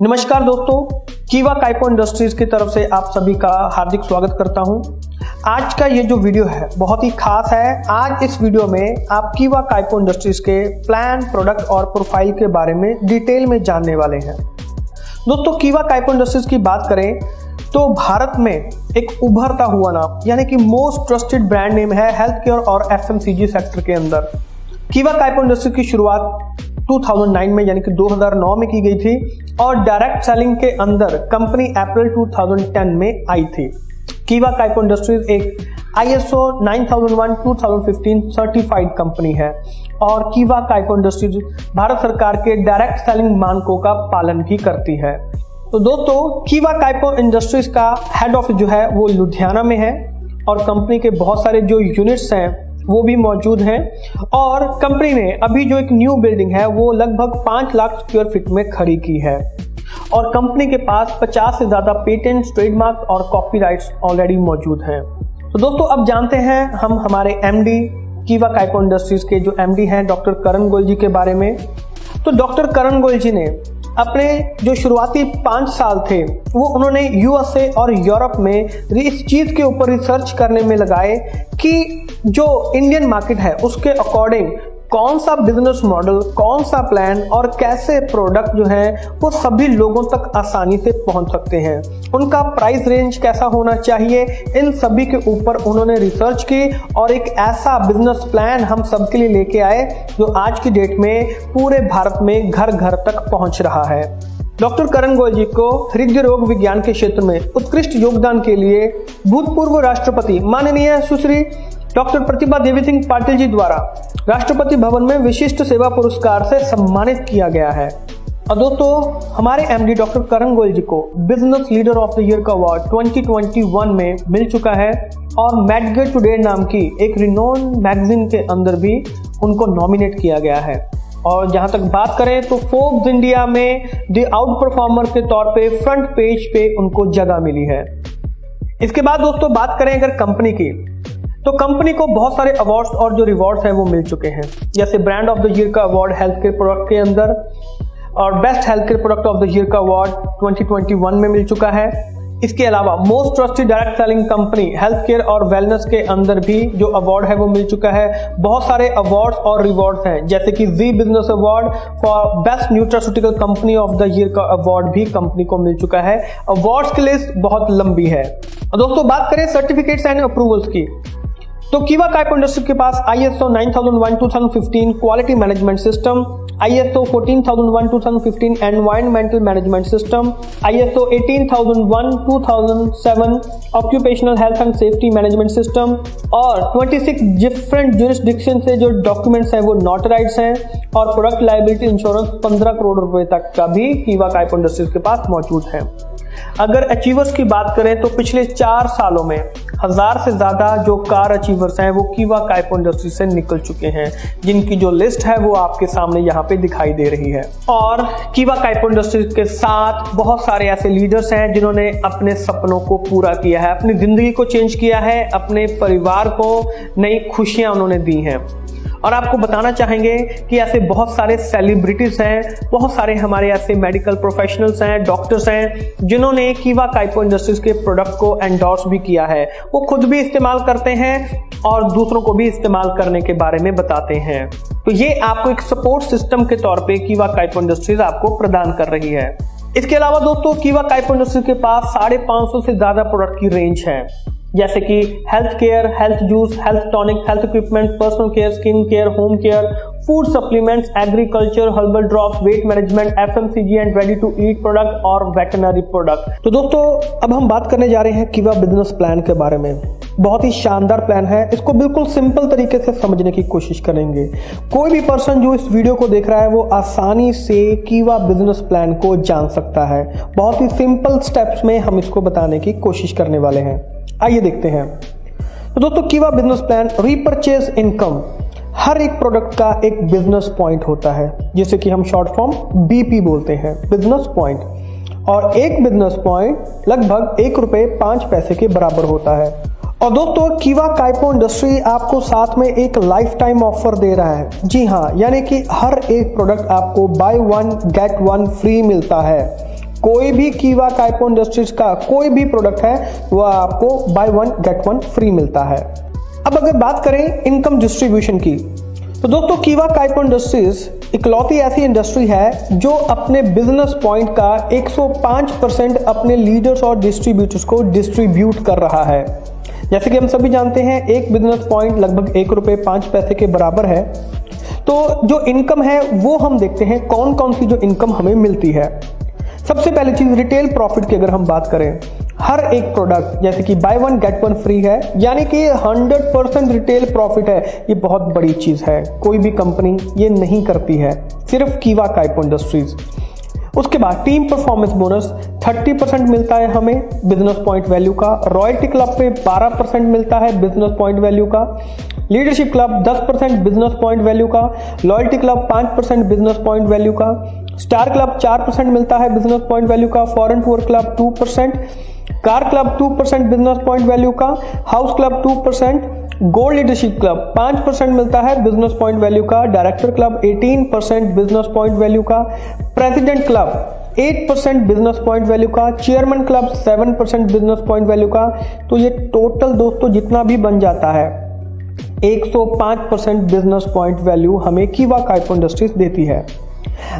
नमस्कार दोस्तों, कीवा काइपो इंडस्ट्रीज की तरफ से आप सभी का हार्दिक स्वागत करता हूं। आज का ये जो वीडियो है बहुत ही खास है। आज इस वीडियो में आप कीवा काइपो इंडस्ट्रीज के प्लान, प्रोडक्ट और प्रोफाइल के बारे में डिटेल में जानने वाले हैं। दोस्तों, कीवा काइपो इंडस्ट्रीज की बात करें तो भारत में एक उभरता हुआ नाम यानी कि मोस्ट ट्रस्टेड ब्रांड नेम है हेल्थ केयर और एफएमसीजी सेक्टर के अंदर। कीवा काइपो इंडस्ट्री की शुरुआत 2009 में यानी कि 2009 में की गई थी और डायरेक्ट सेलिंग के अंदर कंपनी अप्रैल 2010 में आई थी। कीवा काइपो इंडस्ट्रीज एक ISO 9001:2015 सर्टिफाइड कंपनी है और कीवा काइपो इंडस्ट्रीज भारत सरकार के डायरेक्ट सेलिंग मानकों का पालन भी करती है। तो दोस्तों, कीवा काइपो इंडस्ट्रीज का हेड ऑफिस जो है वो लुधियाना में है और कंपनी के बहुत सारे जो यूनिट्स हैं वो भी मौजूद हैं और कंपनी ने अभी जो एक न्यू बिल्डिंग है वो लगभग 5 लाख स्क्वायर फीट में खड़ी की है और कंपनी के पास 50 से ज्यादा पेटेंट, ट्रेडमार्क और कॉपीराइट्स ऑलरेडी मौजूद हैं। तो दोस्तों, अब जानते हैं हम हमारे MD कीवा काइपो इंडस्ट्रीज के जो MD हैं डॉक्टर करण गोयल जी के बारे में। तो डॉक्टर करण गोयल जी ने अपने जो शुरुआती 5 साल थे वो उन्होंने USA और यूरोप में इस चीज के ऊपर रिसर्च करने में लगाए कि जो इंडियन मार्केट है उसके अकॉर्डिंग कौन सा बिजनेस मॉडल, कौन सा प्लान और कैसे प्रोडक्ट जो है वो सभी लोगों तक आसानी से पहुंच सकते हैं, उनका प्राइस रेंज कैसा होना चाहिए, इन सभी के ऊपर उन्होंने रिसर्च की और एक ऐसा बिजनेस प्लान हम सबके लिए लेके आए जो आज की डेट में पूरे भारत में घर घर तक पहुंच रहा है। डॉक्टर करण गोयल जी को हृदय रोग विज्ञान के क्षेत्र में उत्कृष्ट योगदान के लिए भूतपूर्व राष्ट्रपति माननीय सुश्री डॉक्टर प्रतिभा देवी सिंह पाटिल जी द्वारा राष्ट्रपति भवन में विशिष्ट सेवा पुरस्कार से सम्मानित किया गया है। और दोस्तों, हमारे MD डॉक्टर करण गोयल जी को business leader of the year का अवार्ड 2021 में मिल चुका है और मैडगेट टुडे नाम की एक रिनोन मैगजीन के अंदर भी उनको नॉमिनेट किया गया है। और जहां तक बात करें तो फोर्ब्स इंडिया में द आउट परफॉर्मर के तौर पे फ्रंट पेज पे उनको जगह मिली है। इसके बाद दोस्तों बात करें अगर कंपनी की, तो कंपनी को बहुत सारे अवार्ड्स और जो रिवॉर्ड्स हैं वो मिल चुके हैं, जैसे ब्रांड ऑफ द ईयर का अवार्ड हेल्थ केयर प्रोडक्ट के अंदर और best health care product of the year का अवार्ड 2021 में मिल चुका है। इसके अलावा most trusted direct selling company health care और वेलनेस के अंदर भी जो अवार्ड है वो मिल चुका है। बहुत सारे अवार्ड्स और रिवॉर्ड्स हैं, जैसे कि Zee business award for best nutraceutical company of the year का अवार्ड भी कंपनी को मिल चुका है। अवार्ड्स की लिस्ट बहुत लंबी है। दोस्तों, बात करें सर्टिफिकेट्स एंड अप्रूवल्स की, तो कीवा काइपो इंडस्ट्री के पास ISO 9001:2015 quality management system, ISO 14001:2015 environmental management system, ISO 18001:2007 occupational health and safety management system और 26 डिफरेंट ज्यूरिसडिक्शन से जो डॉक्यूमेंट्स हैं वो नोटराइज्ड हैं और प्रोडक्ट लायबिलिटी इंश्योरेंस 15 करोड़ रुपए तक का भी कीवा काइपो इंडस्ट्रीज के पास मौजूद है। अगर अचीवर्स की बात करें तो पिछले 4 सालों में 1000 से ज्यादा जो कार अचीवर्स हैं वो कीवा काइपो इंडस्ट्री से निकल चुके हैं, जिनकी जो लिस्ट है वो आपके सामने यहाँ पे दिखाई दे रही है। और कीवा काइपो इंडस्ट्री के साथ बहुत सारे ऐसे लीडर्स हैं जिन्होंने अपने सपनों को पूरा किया है, अपनी जिंदगी को चेंज किया है, अपने परिवार को नई खुशियां उन्होंने दी हैं। और आपको बताना चाहेंगे कि ऐसे बहुत सारे सेलिब्रिटीज हैं, बहुत सारे हमारे ऐसे मेडिकल प्रोफेशनल्स हैं, डॉक्टर्स हैं जिन्होंने कीवा काइपो इंडस्ट्रीज के प्रोडक्ट को एंडोर्स भी किया है। वो खुद भी इस्तेमाल करते हैं और दूसरों को भी इस्तेमाल करने के बारे में बताते हैं। तो ये आपको एक सपोर्ट सिस्टम के तौर पे कीवा काइपो इंडस्ट्रीज आपको प्रदान कर रही है। इसके अलावा दोस्तों, कीवा काइपो इंडस्ट्रीज के पास 550 से ज्यादा प्रोडक्ट की रेंज है, जैसे कि health care, health juice, health tonic, health equipment, personal care, skin care, home care, food supplements, agriculture, herbal drops, weight management, FMCG and ready to eat product और वेटनरी प्रोडक्ट। तो दोस्तों, अब हम बात करने जा रहे हैं कीवा बिजनेस प्लान के बारे में। बहुत ही शानदार प्लान है, इसको बिल्कुल सिंपल तरीके से समझने की कोशिश करेंगे। कोई भी पर्सन जो इस वीडियो को देख रहा है वो आसानी से कीवा बिजनेस प्लान को जान सकता है। बहुत ही सिंपल स्टेप्स में हम इसको बताने की कोशिश करने वाले हैं। आइए देखते हैं। तो दोस्तों, कीवा बिजनेस प्लान रीपरचेज इनकम, हर एक प्रोडक्ट का एक बिजनेस पॉइंट होता है, जिसे कि हम शॉर्ट फॉर्म BP बोलते हैं, बिजनेस पॉइंट। और एक बिजनेस पॉइंट लगभग ₹1.05 के बराबर होता है। और दोस्तों, कीवा काइपो इंडस्ट्री आपको साथ में एक लाइफ टाइम ऑफर दे रहा है। जी हाँ, यानी कि हर एक प्रोडक्ट आपको बाय 1 गेट 1 फ्री मिलता है। कोई भी कीवा काइपो इंडस्ट्रीज का कोई भी प्रोडक्ट है वो आपको बाय 1 गेट 1 फ्री मिलता है। अब अगर बात करें इनकम डिस्ट्रीब्यूशन की, तो दोस्तों कीवा काइपो इंडस्ट्रीज इकलौती ऐसी इंडस्ट्री है जो अपने बिजनेस पॉइंट का 105% अपने लीडर्स और डिस्ट्रीब्यूटर्स को डिस्ट्रीब्यूट कर रहा है। जैसे कि हम सभी जानते हैं एक बिजनेस पॉइंट लगभग ₹1.05 के बराबर है। तो जो इनकम है वो हम देखते हैं कौन कौन सी जो इनकम हमें मिलती है। सबसे पहली चीज रिटेल प्रॉफिट की अगर हम बात करें, हर एक प्रोडक्ट जैसे कि बाय 1 गेट 1 फ्री है, यानी कि 100% रिटेल प्रॉफिट है। ये बहुत बड़ी चीज है, कोई भी कंपनी ये नहीं करती है, सिर्फ कीवा काइपो इंडस्ट्रीज। उसके बाद टीम परफॉर्मेंस बोनस 30% मिलता है हमें बिजनेस पॉइंट वैल्यू का। रॉयल्टी क्लब पे 12% मिलता है बिजनेस पॉइंट वैल्यू का। Leadership club 10% business point value का। Loyalty club 5% business point value का। स्टार क्लब 4% मिलता है बिजनेस पॉइंट वैल्यू का। Foreign tour club 2%। Car club 2% business point value का। House club 2%। Gold leadership club 5% मिलता है business point value का। Director club 18% business point value का। President club 8% business point value का। Chairman club 7% business point value का। तो ये total दोस्तों जितना भी बन जाता है 105% बिजनेस पॉइंट वैल्यू हमें कीवा काइपो इंडस्ट्रीज देती है।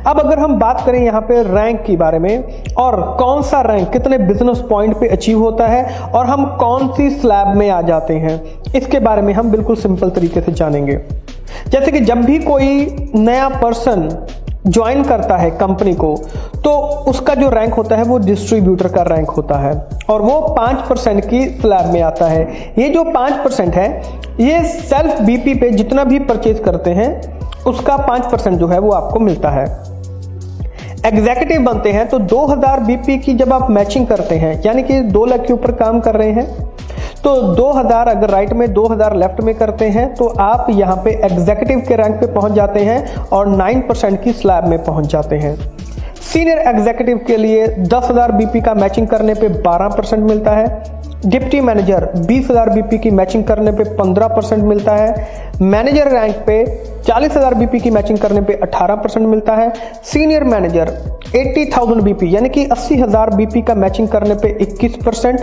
अब अगर हम बात करें यहाँ पे रैंक के बारे में और कौन सा रैंक कितने बिजनेस पॉइंट पे अचीव होता है और हम कौन सी स्लैब में आ जाते हैं, इसके बारे में हम बिल्कुल सिंपल तरीके से जानेंगे। जैसे कि जब भी कोई नया पर्सन ज्वाइन करता है कंपनी को, तो उसका जो रैंक होता है वो डिस्ट्रीब्यूटर का रैंक होता है और वो 5% की स्लैब में आता है। ये जो 5% है ये सेल्फ बीपी पे जितना भी परचेज करते हैं उसका 5% जो है वो आपको मिलता है। एग्जीक्यूटिव बनते हैं तो 2000 बीपी की जब आप मैचिंग करते हैं, यानी कि 2 लाख के ऊपर काम कर रहे हैं, तो 2000 अगर राइट में 2000 लेफ्ट में करते हैं तो आप यहाँ पे एग्जीक्यूटिव के रैंक पे पहुंच जाते हैं और 9% की स्लैब में पहुंच जाते हैं। सीनियर एग्जीक्यूटिव के लिए 10,000 बीपी का मैचिंग करने पे 12% मिलता है। डिप्टी मैनेजर 20,000 बीपी की मैचिंग करने पे 15% मिलता है। मैनेजर रैंक पे 40,000 बीपी की मैचिंग करने पे 18% मिलता है। सीनियर मैनेजर 80,000 बीपी यानी कि 80,000 बीपी का मैचिंग करने पे 21%।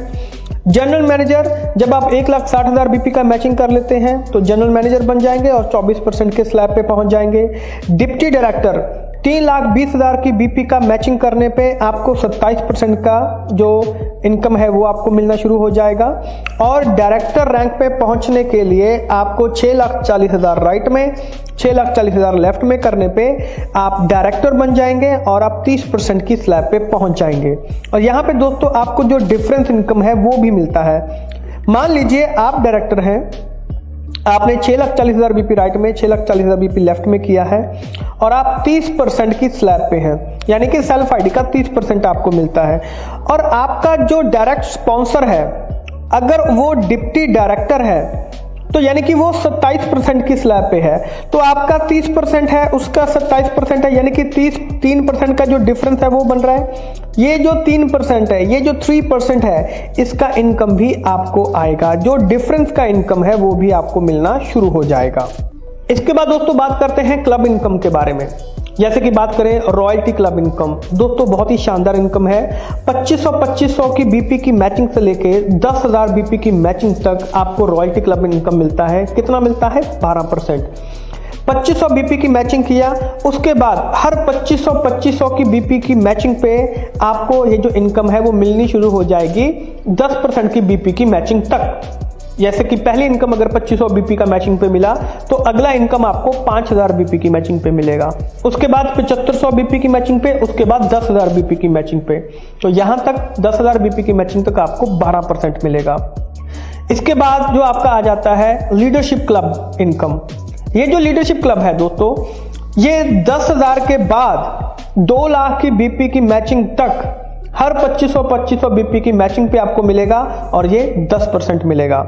जनरल मैनेजर जब आप 1,60,000 बीपी का मैचिंग कर लेते हैं तो जनरल मैनेजर बन जाएंगे और 24% के स्लैब पे पहुंच जाएंगे। डिप्टी डायरेक्टर 3,20,000 की बीपी का मैचिंग करने पे आपको 27% का जो इनकम है वो आपको मिलना शुरू हो जाएगा और डायरेक्टर रैंक पे पहुंचने के लिए आपको 6,40,000 राइट में 6,40,000 लेफ्ट में करने पे आप डायरेक्टर बन जाएंगे और आप 30% की स्लैब पे पहुंच जाएंगे। और यहाँ पे दोस्तों आपको जो डिफरेंस इनकम है वो भी मिलता है। मान लीजिए आप डायरेक्टर हैं, आपने 6,40,000 बीपी राइट में 6,40,000 बीपी लेफ्ट में किया है और आप 30% की स्लैब पे हैं, यानी कि सेल्फ आईडी का 30% आपको मिलता है। और आपका जो डायरेक्ट स्पॉन्सर है अगर वो डिप्टी डायरेक्टर है तो यानी कि वो 27% की स्लैब पे है, तो आपका 30% है उसका 27% है, यानी कि 3% का जो डिफरेंस है वो बन रहा है। ये जो 3% है, ये जो 3% है, इसका इनकम भी आपको आएगा। जो डिफरेंस का इनकम है वो भी आपको मिलना शुरू हो जाएगा। इसके बाद दोस्तों बात करते हैं क्लब इनकम के बारे में। जैसे कि बात करें रॉयल्टी क्लब इनकम, दोस्तों बहुत ही शानदार इनकम है। 2500 की बीपी की मैचिंग से लेके 10,000 बीपी की मैचिंग तक आपको रॉयल्टी क्लब इनकम मिलता है। कितना मिलता है? 12%। 2500 बीपी की मैचिंग किया, उसके बाद हर 2500 की बीपी की मैचिंग पे आपको ये जो इनकम है वो मिलनी शुरू हो जाएगी 10% की बीपी की मैचिंग तक। जैसे कि पहली इनकम अगर 2500 बीपी का मैचिंग पे मिला तो अगला इनकम आपको 5,000 बीपी की मैचिंग पे मिलेगा, उसके बाद 7500 बीपी की मैचिंग पे, उसके बाद 10,000 बीपी की मैचिंग पे। तो यहां तक 10,000 बीपी की मैचिंग तक आपको 12% मिलेगा। इसके बाद जो आपका आ जाता है लीडरशिप क्लब इनकम। ये जो लीडरशिप क्लब है दोस्तों, ये 10,000 के बाद 2 लाख की बीपी की मैचिंग तक हर 2500 बीपी की मैचिंग पे आपको मिलेगा और ये 10% मिलेगा।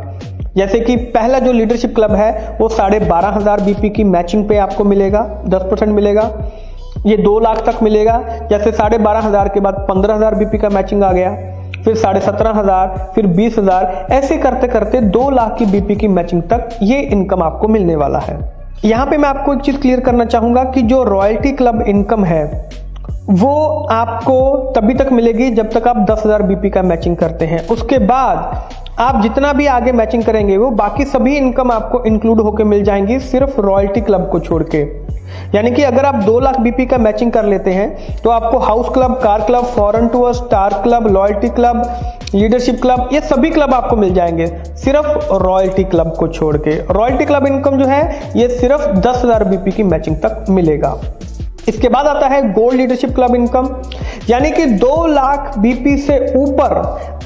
जैसे कि पहला जो लीडरशिप क्लब है वो 12,500 बीपी की मैचिंग पे आपको मिलेगा, 10% मिलेगा। ये 2 लाख तक मिलेगा। जैसे 12,500 के बाद 15,000 बीपी का मैचिंग आ गया, फिर 17,500, फिर 20,000, ऐसे करते करते 2 लाख की बीपी की मैचिंग तक ये इनकम आपको मिलने वाला है। यहाँ पे मैं आपको एक चीज क्लियर करना चाहूंगा कि जो रॉयल्टी क्लब इनकम है वो आपको तभी तक मिलेगी जब तक आप 10,000 बीपी का मैचिंग करते हैं। उसके बाद आप जितना भी आगे मैचिंग करेंगे वो बाकी सभी इनकम आपको इंक्लूड होकर मिल जाएंगी, सिर्फ रॉयल्टी क्लब को छोड़ के। यानी कि अगर आप 2 लाख बीपी का मैचिंग कर लेते हैं तो आपको house club, car club, foreign tour, star club, loyalty club, leadership club, ये सभी क्लब आपको मिल जाएंगे, सिर्फ रॉयल्टी क्लब को छोड़ के। रॉयल्टी क्लब इनकम जो है ये सिर्फ 10,000 बीपी की मैचिंग तक मिलेगा। इसके बाद आता है गोल्ड लीडरशिप क्लब इनकम, यानी कि 2 लाख बीपी से ऊपर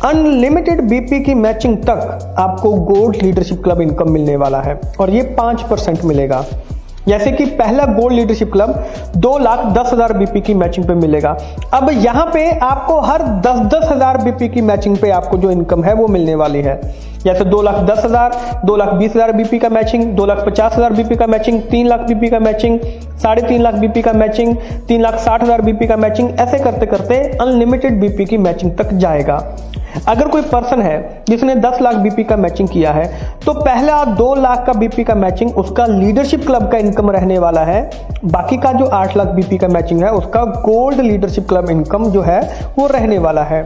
अनलिमिटेड बीपी की मैचिंग तक आपको गोल्ड लीडरशिप क्लब इनकम मिलने वाला है और ये 5% मिलेगा। जैसे कि पहला गोल्ड लीडरशिप क्लब 2,10,000 बीपी की मैचिंग पे मिलेगा। अब यहां पे आपको हर 10,000 बीपी की मैचिंग पे आपको जो इनकम है वो मिलने वाली है। जैसे 2,10,000, 2,20,000 बीपी का मैचिंग, 2,50,000 बीपी का मैचिंग, 3 लाख बीपी का मैचिंग, 3.5 लाख बीपी का मैचिंग, 3,60,000 बीपी का मैचिंग, ऐसे करते करते अनलिमिटेड बीपी की मैचिंग तक जाएगा। अगर कोई पर्सन है जिसने 10 लाख बीपी का मैचिंग किया है तो पहला 2 लाख का बीपी का मैचिंग उसका लीडरशिप क्लब का इनकम रहने वाला है। बाकी का जो 8 लाख बीपी का मैचिंग है उसका गोल्ड लीडरशिप क्लब इनकम जो है वो रहने वाला है।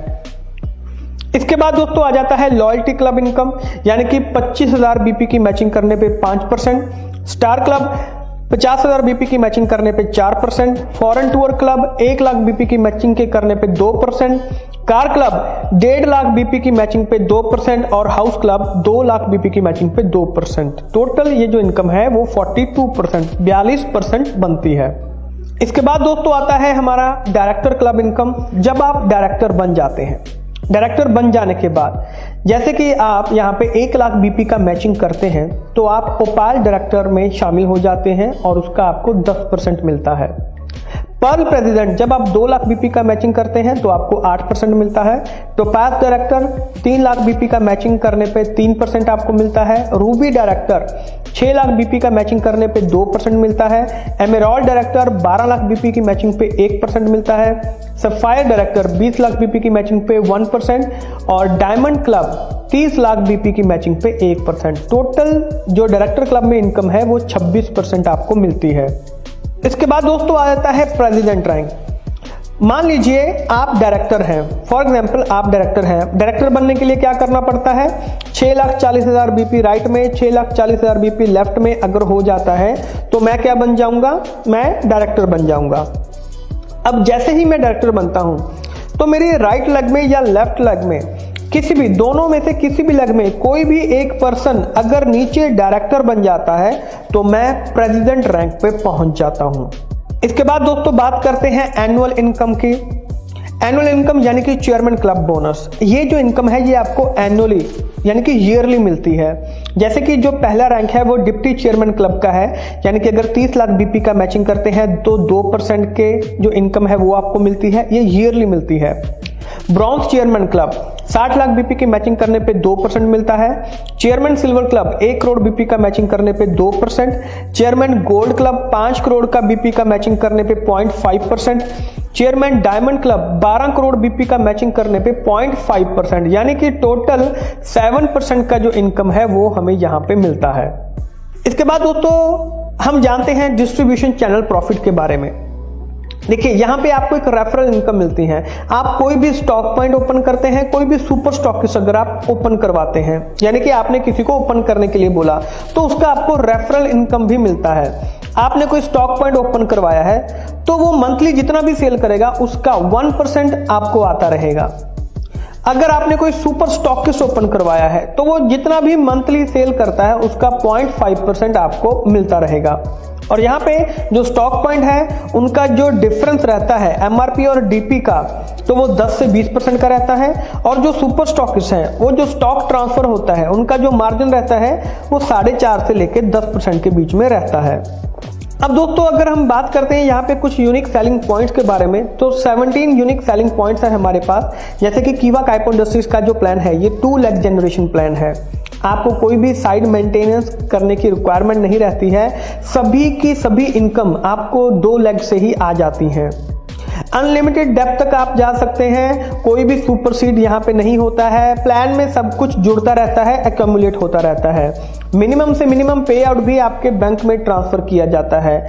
इसके बाद दोस्तों आ जाता है लॉयल्टी क्लब इनकम, यानी कि 25,000 बीपी की मैचिंग करने पे 5%, स्टार क्लब 50,000 बीपी की मैचिंग करने पे 4%, foreign tour club 1 lakh BP की मैचिंग के करने पे 2%, कार क्लब 1.5 लाख बीपी की मैचिंग पे 2% और हाउस क्लब 2 लाख बीपी की मैचिंग पे 2%। टोटल ये जो इनकम है वो 42%, 42% बनती है। इसके बाद दोस्तों आता है हमारा डायरेक्टर क्लब इनकम। जब आप डायरेक्टर बन जाते हैं, डायरेक्टर बन जाने के बाद जैसे कि आप यहाँ पे 1 लाख बीपी का मैचिंग करते हैं तो आप ओपाल डायरेक्टर में शामिल हो जाते हैं और उसका आपको 10% मिलता है। पर्ल प्रेसिडेंट जब आप 2 लाख बीपी का मैचिंग करते हैं तो आपको 8% मिलता है। टोपाज डायरेक्टर 3 लाख बीपी का मैचिंग करने पे 3% आपको मिलता है। रूबी डायरेक्टर 6 लाख बीपी का मैचिंग करने पे 2% मिलता है। एमेरॉल्ड डायरेक्टर 12 लाख बीपी की मैचिंग पे 1% मिलता है। सफायर डायरेक्टर 20 लाख बीपी की मैचिंग पे 1% और डायमंड क्लब 30 लाख बीपी की मैचिंग पे 1%। टोटल जो डायरेक्टर क्लब में इनकम है वो 26% आपको मिलती है। इसके बाद दोस्तों आ जाता है प्रेसिडेंट रैंक। मान लीजिए आप डायरेक्टर हैं, फॉर एग्जांपल आप डायरेक्टर हैं। डायरेक्टर बनने के लिए क्या करना पड़ता है? 6,40,000 बीपी राइट में, 6,40,000 बीपी लेफ्ट में अगर हो जाता है तो मैं क्या बन जाऊंगा? मैं डायरेक्टर बन जाऊंगा। अब जैसे ही मैं डायरेक्टर बनता हूं तो मेरी राइट लेग में या लेफ्ट लेग में किसी भी, दोनों में से किसी भी लेग में कोई भी एक पर्सन अगर नीचे डायरेक्टर बन जाता है तो मैं प्रेसिडेंट रैंक पे पहुंच जाता हूं। इसके बाद दोस्तों बात करते हैं एनुअल इनकम की। एनुअल इनकम यानी कि चेयरमैन क्लब बोनस। ये जो इनकम है ये आपको एनुअली यानी कि ईयरली मिलती है। जैसे कि जो पहला रैंक है वो डिप्टी चेयरमैन क्लब का है, यानी कि अगर 30 लाख बीपी का मैचिंग करते हैं तो 2% के जो इनकम है वो आपको मिलती है, ये ईयरली मिलती है। Bronze chairman club 60 lakh BP की मैचिंग करने पे 2% मिलता है। Chairman silver club 1 crore BP का मैचिंग करने पे 2%। चेयरमैन गोल्ड क्लब 5 करोड़ का बीपी का मैचिंग करने पे 0.5%। Chairman diamond club 12 crore BP का मैचिंग करने पे 0.5%, यानी कि टोटल 7% का जो इनकम है वो हमें यहां पे मिलता है। इसके बाद दोस्तों हम जानते हैं डिस्ट्रीब्यूशन चैनल प्रॉफिट के बारे में। देखिए यहां पे आपको एक रेफरल इनकम मिलती है। आप कोई भी स्टॉक पॉइंट ओपन करते हैं, कोई भी सुपर स्टॉकिस्ट अगर आप ओपन करवाते हैं, यानी कि आपने किसी को ओपन करने के लिए बोला तो उसका आपको रेफरल इनकम भी मिलता है। आपने कोई स्टॉक पॉइंट ओपन करवाया है तो वो मंथली जितना भी सेल करेगा उसका 1% आपको आता रहेगा। अगर आपने कोई सुपर स्टॉकिस्ट ओपन करवाया है तो वो जितना भी मंथली सेल करता है उसका 0.5% आपको मिलता रहेगा। और यहाँ पे जो स्टॉक पॉइंट है उनका जो डिफरेंस रहता है एमआरपी और डीपी का, तो वो 10 से 20% का रहता है। और जो सुपर स्टॉकिस्ट हैं वो जो स्टॉक ट्रांसफर होता है उनका जो मार्जिन रहता है वो 4.5 से लेकर 10% के बीच में रहता है। अब दोस्तों अगर हम बात करते हैं यहाँ पे कुछ यूनिक सेलिंग पॉइंट्स के बारे में, तो 17 यूनिक सेलिंग पॉइंट्स है हमारे पास। जैसे कि कीवा काइपो इंडस्ट्रीज का जो प्लान है ये 2 लाख जनरेशन प्लान है। आपको कोई भी साइड मेंटेनेंस करने की रिक्वायरमेंट नहीं रहती है, सभी की सभी इनकम आपको 2 लाख से ही आ जाती हैं। अनलिमिटेड डेप्थ तक आप जा सकते हैं, कोई भी सुपर सीड यहाँ पे नहीं होता है। प्लान में सब कुछ जुड़ता रहता है, एक्यूमुलेट होता रहता है। मिनिमम से मिनिमम पे आउट भी आपके बैंक में ट्रांसफर किया जाता है।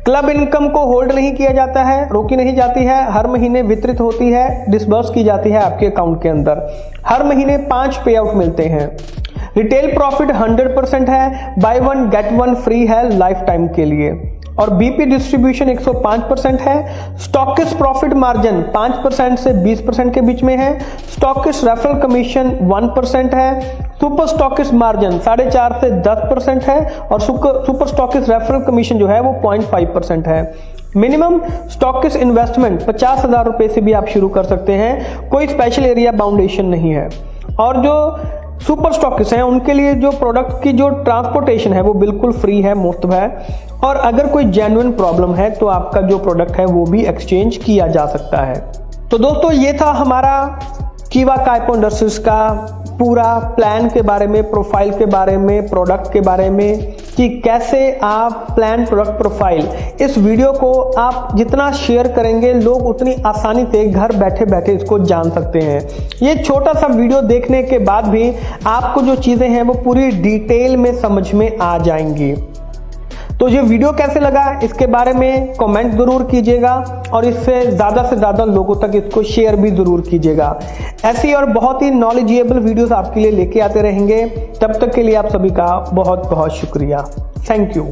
क्लब इनकम को होल्ड नहीं किया जाता है, रोकी नहीं जाती है, हर महीने वितरित होती है, डिसबर्स की जाती है आपके अकाउंट के अंदर। हर महीने 5 पे आउट मिलते हैं। रिटेल प्रॉफिट 100% है, by one get one free है लाइफ टाइम के लिए। और बीपी डिस्ट्रीब्यूशन 105% है। स्टॉकिस्ट प्रॉफिट मार्जिन 5% से 20% के बीच में है। स्टॉकिस्ट रेफरल कमीशन 1% है। सुपर स्टॉकिस्ट मार्जिन 4.5 से 10% है और सुपर स्टॉकिस्ट रेफरल कमीशन जो है वो 0.5% है। मिनिमम स्टॉकिस्ट इन्वेस्टमेंट 50,000 रुपए से भी आप शुरू कर सकते हैं, कोई स्पेशल एरिया बाउंडेशन नहीं है। और जो सुपर स्टॉकिस्ट हैं उनके लिए जो प्रोडक्ट की जो ट्रांसपोर्टेशन है वो बिल्कुल फ्री है, मुफ्त है। और अगर कोई जेन्युइन प्रॉब्लम है तो आपका जो प्रोडक्ट है वो भी एक्सचेंज किया जा सकता है। तो दोस्तों ये था हमारा कीवा काइपो इंडस्ट्रीज का पूरा प्लान के बारे में, प्रोफाइल के बारे में, प्रोडक्ट के बारे में कि कैसे आप प्लान प्रोडक्ट प्रोफाइल, इस वीडियो को आप जितना शेयर करेंगे लोग उतनी आसानी से घर बैठे बैठे इसको जान सकते हैं। ये छोटा सा वीडियो देखने के बाद भी आपको जो चीजें हैं वो पूरी डिटेल में समझ में आ जाएंगी। तो ये वीडियो कैसे लगा इसके बारे में कमेंट जरूर कीजिएगा और इससे से ज्यादा लोगों तक इसको शेयर भी जरूर कीजिएगा। ऐसी और बहुत ही नॉलेजेबल वीडियोस आपके लिए लेके आते रहेंगे। तब तक के लिए आप सभी का बहुत बहुत शुक्रिया। Thank you.